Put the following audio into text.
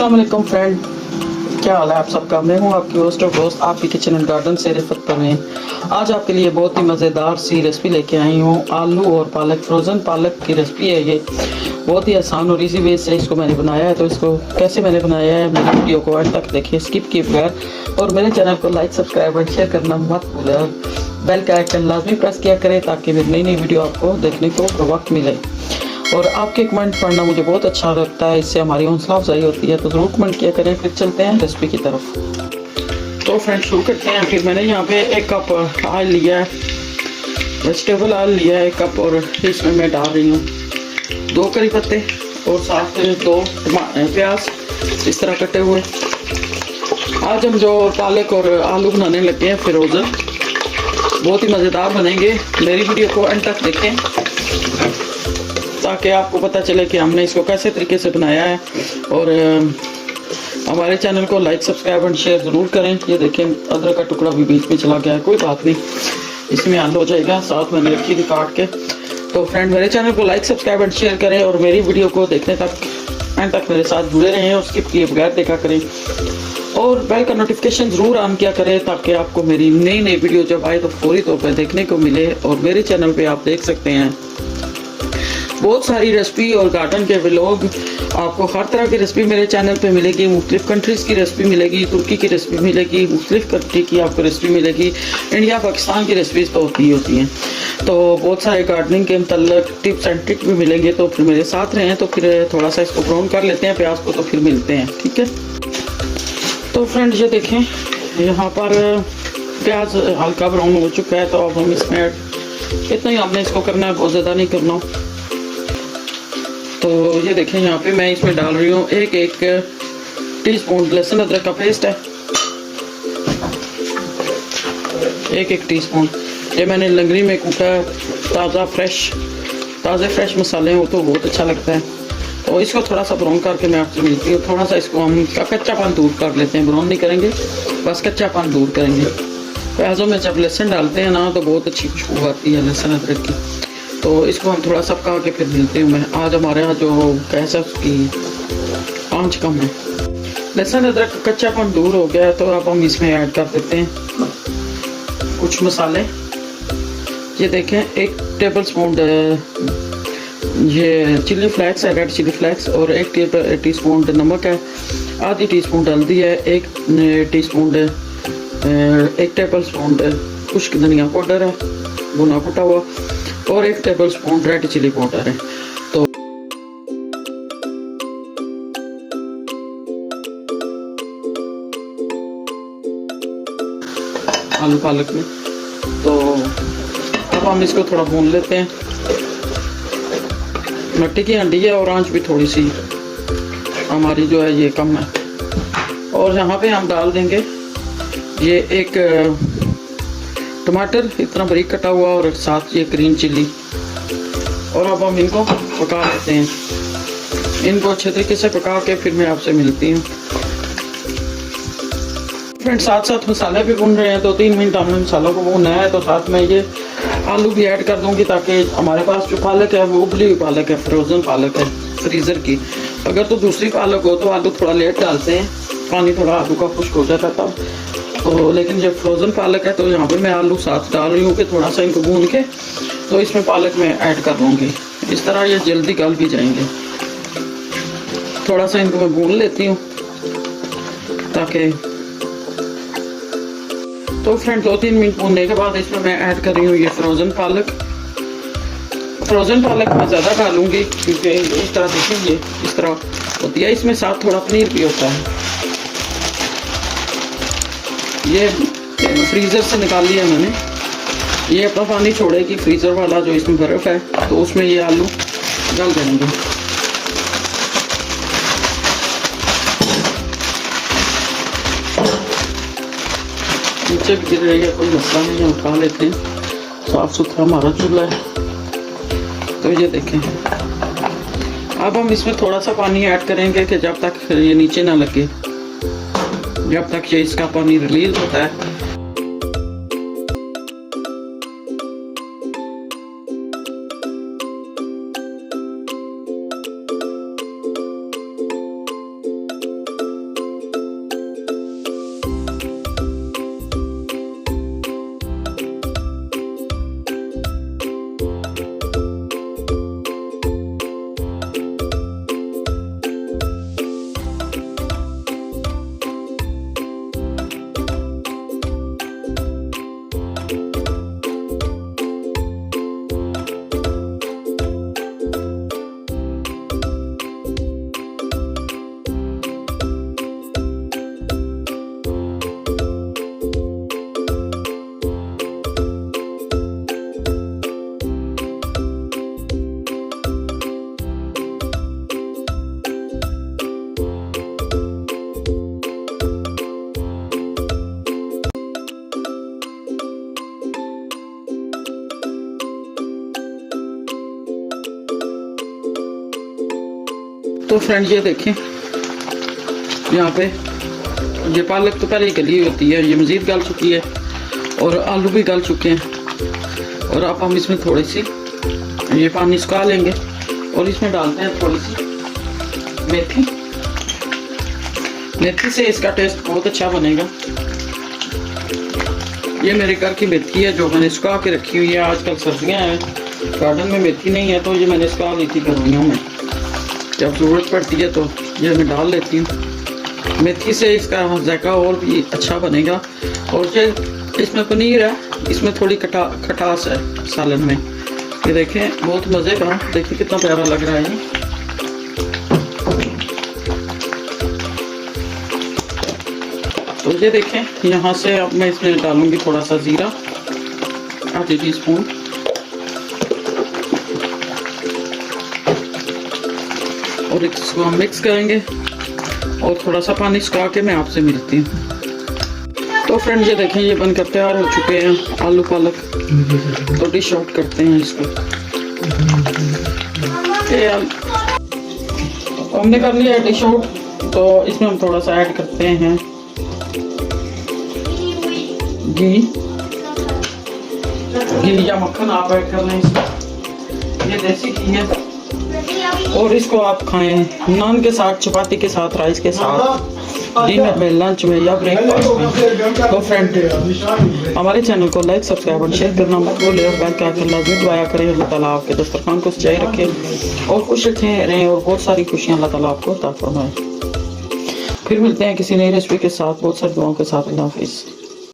अस्सलाम वालेकुम फ्रेंड, क्या हाल है आप सबका। मैं हूं आपकी होस्ट और दोस्त आपकी किचन एंड गार्डन से रिफत परवीन। आज आपके लिए बहुत ही मज़ेदार सी रेसिपी लेके आई हूं। आलू और पालक, फ्रोज़न पालक की रेसिपी है ये। बहुत ही आसान और इजी वे से इसको मैंने बनाया है। तो इसको कैसे मैंने बनाया है, मेरी वीडियो को अंत तक देखिए, स्किप किए बगैर। और मेरे चैनल को लाइक, सब्सक्राइब और शेयर करना मत भूलें। बेल का आइकन लाजमी प्रेस किया करें ताकि मेरी नई नई वीडियो आपको देखने को बर वक्त मिले। और आपके कमेंट पढ़ना मुझे बहुत अच्छा लगता है, इससे हमारी हौसला अफजाई होती है। तो ज़रूर कमेंट किया करें। फिर चलते हैं रेसिपी की तरफ। तो फ्रेंड शुरू करते हैं। फिर मैंने यहाँ पे 1 कप ऑयल लिया है, वेजिटेबल ऑयल लिया है 1 कप, और इसमें मैं डाल रही हूँ 2 करी पत्ते और साथ 2 प्याज इस तरह कटे हुए। आज हम जो पालक और आलू बनाने लगे हैं फ्रोज़न, बहुत ही मज़ेदार बनेंगे। मेरी वीडियो को अंत तक देखें ताकि आपको पता चले कि हमने इसको कैसे तरीके से बनाया है। और हमारे चैनल को लाइक, सब्सक्राइब एंड शेयर ज़रूर करें। ये देखें, अदरक का टुकड़ा भी बीच में चला गया है, कोई बात नहीं, इसमें हल हो जाएगा। साथ मैंने रखी थी काट के। तो फ्रेंड मेरे चैनल को लाइक, सब्सक्राइब एंड शेयर करें और मेरी वीडियो को देखने तक एंड तक मेरे साथ जुड़े रहें और स्किप किए बगैर देखा करें। और बेल का नोटिफिकेशन ज़रूर ऑन किया करें ताकि आपको मेरी नई नई वीडियो जब आए तो फौरी तौर पर देखने को मिले। और मेरे चैनल पे आप देख सकते हैं बहुत सारी रेसिपी और गार्डन के व्लॉग, आपको हर तरह की रेसिपी मेरे चैनल पे मिलेगी। मुख्तलिफ कंट्रीज़ की रेसिपी मिलेगी, तुर्की की रेसिपी मिलेगी, मुख्तलिफ कंट्री की आपको रेसिपी मिलेगी। इंडिया पाकिस्तान की रेसिपीज़ तो होती हैं। तो बहुत सारे गार्डनिंग के मतलब टिप्स एंड ट्रिक भी मिलेंगे। तो फिर मेरे साथ रहें। तो फिर थोड़ा सा इसको ब्राउन कर लेते हैं प्याज को, तो फिर मिलते हैं, ठीक है। तो फ्रेंड ये देखें, यहाँ पर प्याज हल्का ब्राउन हो चुका है। तो अब हम इसमें इतना ही हमने इसको करना है, बहुत ज़्यादा नहीं करना। तो ये देखें, यहाँ पे मैं इसमें डाल रही हूँ एक टीस्पून लहसुन अदरक का पेस्ट है, एक टीस्पून। ये मैंने लंगड़ी में कूटा है। ताज़े फ्रेश मसाले हैं वो तो बहुत अच्छा लगता है। तो इसको थोड़ा सा ब्राउन करके मैं आपसे मिलती हूँ। थोड़ा सा इसको हम कच्चापन दूर कर लेते हैं, ब्राउन नहीं करेंगे, बस कच्चापन दूर करेंगे। प्याज़ों में जब लहसुन डालते हैं ना तो बहुत अच्छी खुशबू आती है लहसुन अदरक की। तो इसको हम थोड़ा सा पका के फिर मिलते हैं। मैं आज हमारे यहाँ जो गैस है उसकी आंच कम है। लहसुन अदरक का कच्चापन दूर हो गया है। तो अब हम इसमें ऐड कर देते हैं कुछ मसाले। ये देखें, 1 टेबल स्पून ये चिली फ्लेक्स है, रेड चिली फ्लेक्स, और 1 टीस्पून नमक है, आधी टीस्पून हल्दी है, 1 टेबल स्पून खुश्क धनिया पाउडर है भुना कुटा हुआ, और 1 tablespoon red chilli powder है। तो आलू पालक में तो अब हम इसको थोड़ा भून लेते हैं। मिट्टी की हंडी है और आंच भी थोड़ी सी हमारी जो है ये कम है। और यहाँ पे हम डाल देंगे ये 1 टमाटर इतना बारीक कटा हुआ और साथ ये ग्रीन चिल्ली। और अब हम इनको पका लेते हैं। इनको अच्छे तरीके से पका के फिर मैं आपसे मिलती हूँ। फ्रेंड साथ साथ मसाले भी भून रहे हैं। 2-3 मिनट हमने मसालों को भूनना है। तो साथ में ये आलू भी ऐड कर दूंगी ताकि हमारे पास जो पालक है वो उबली हुई पालक है, फ्रोज़न पालक है फ्रीज़र की। अगर तो दूसरी पालक हो तो आलू थोड़ा लेट डालते हैं, पानी थोड़ा आलू का खुश्क हो जाता तब। तो लेकिन जब फ्रोज़न पालक है तो यहाँ पे मैं आलू साथ डाल रही हूँ कि थोड़ा सा इनको भून के तो इसमें पालक में ऐड कर दूँगी। इस तरह ये जल्दी गल भी जाएंगे। थोड़ा सा इनको मैं भून लेती हूँ ताकि। तो फ्रेंड 2-3 मिनट भूनने के बाद इसमें मैं ऐड कर रही हूँ ये फ्रोज़न पालक मैं ज़्यादा डालूँगी क्योंकि इस तरह देखेंगे इस तरह होती है। इसमें साथ थोड़ा पनीर भी होता है। ये फ्रीज़र से निकाल लिया मैंने। ये अपना पानी छोड़ेगी, फ्रीज़र वाला जो इसमें बर्फ़ है, तो उसमें ये आलू गल जाएंगे। नीचे भी गिर रही है, कोई मसला नहीं है, उठा लेते हैं। साफ सुथरा हमारा चूल्हा है। तो ये देखें, अब हम इसमें थोड़ा सा पानी ऐड करेंगे कि जब तक ये नीचे ना लगे, जब तक ये इसका पानी रिलीज होता है। तो फ्रेंड ये देखें, यहाँ पे ये पालक तो पहले ही गली होती है, ये मज़ीद गल चुकी है और आलू भी गल चुके हैं। और अब हम इसमें थोड़ी सी ये पानी सुखा लेंगे और इसमें डालते हैं थोड़ी सी मेथी। मेथी से इसका टेस्ट बहुत अच्छा बनेगा। ये मेरे घर की मेथी है जो मैंने सुखा के रखी हुई है। आजकल सर्दियाँ हैं, गार्डन में मेथी नहीं है, तो ये मैंने सुखा ली थी गर्मियों में, जब ज़रूरत पड़ती है तो ये मैं डाल लेती हूँ। मेथी से इसका जायका और भी अच्छा बनेगा। और ये इसमें पनीर है, इसमें थोड़ी खटास है सालन में। ये देखें बहुत मज़े का, देखिए कितना प्यारा लग रहा है ये। तो ये देखें, यहाँ से अब मैं इसमें डालूंगी थोड़ा सा ज़ीरा, आधी टीस्पून, और इसको हम मिक्स करेंगे और थोड़ा सा पानी सुखा के मैं आपसे मिलती हूँ। तो फ्रेंड ये देखें, ये बनकर तैयार हो चुके हैं आलू पालक। तो डिश आउट करते हैं इसको। हमने कर लिया डिश आउट, तो इसमें हम थोड़ा सा ऐड करते हैं घी या मक्खन, आप ऐड कर लें इसमें। ये देसी घी है और इसको आप खाएं नान के साथ, चपाती के साथ, राइस के साथ, डिनर में, लंच में या ब्रेकफास्ट में। तो फ्रेंड हमारे चैनल को लाइक सब्सक्राइब और शेयर करना मत भूलिए और बेल के आइकन लाजमी दबाया करें। अल्लाह ताला आपके दस्तरखान को सजाए रखे और खुश रहें और बहुत सारी खुशियाँ अल्लाह ताला आपको अता फरमाए। फिर मिलते हैं किसी नई रेसिपी के साथ, बहुत सारी दुआओं के साथ। अल्लाह हाफिज़।